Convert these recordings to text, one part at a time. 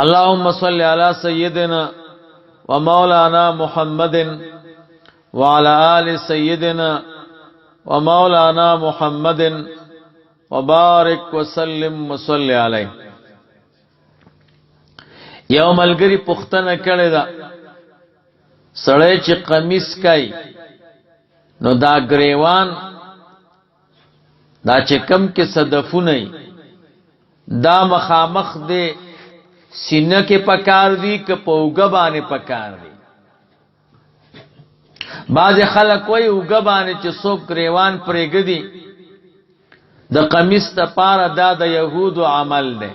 اللهم صل على سيدنا ومولانا محمد وعلى آل سيدنا ومولانا محمد وبارك وسلم وصل عليه. یو ملګری پختنه کړی دا سړی چې قمیص کوي نو دا ګریوان دا چې کم کې صدفونه دا مخامخ دی سینه کې پکار دی که په اوږه باندې پکار دی. بعض خلک وایي اوږه باندې چې څوک ګریوان پریږدي د قمیص لپاره دا د یهودو عمل دی.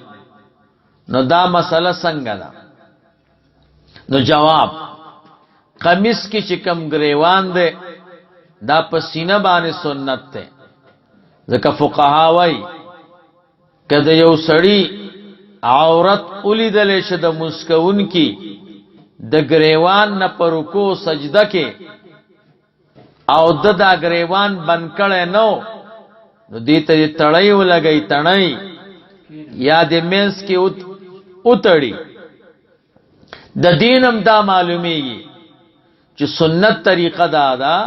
نو دا مسله څنګه ده؟ نو جواب، قمیص کې چې کم ګریوان دی دا په سینه باندې سنت دی. ځکه فقها وایي که د یو سړی عورت ولیدلی شه د مسکون کی د ګریوان نه په رکوع سجده کې او د دا ګریوان بند کړی نو نو دې ته تړی ولګئ، تڼۍ یا د منځ کې اتړي. د دینم دا معلومیږي چې سنت طریقه دا ده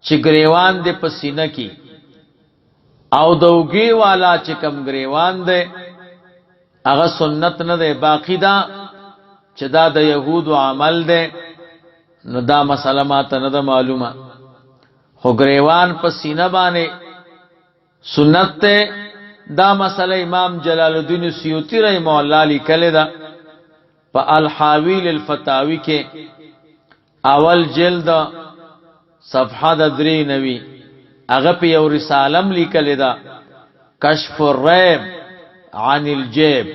چې ګریوان دې په سینه کې او د اوږې والا چې کم ګریوان دی هغه سنت نه دی، باقی دا چې دا د یهودو عمل دی. نو دا مسله ماته نه ده معلومه، خو ګریوان په سینه باندې سنت ته. دا مسله امام جلال الدین سیوطی رحمه الله لیکلی ده په الحاوی للفتاوی کې اول جلد صفحه د 93. هغه په یو رسالم لیکلی ده کشف الریب عن الجیب.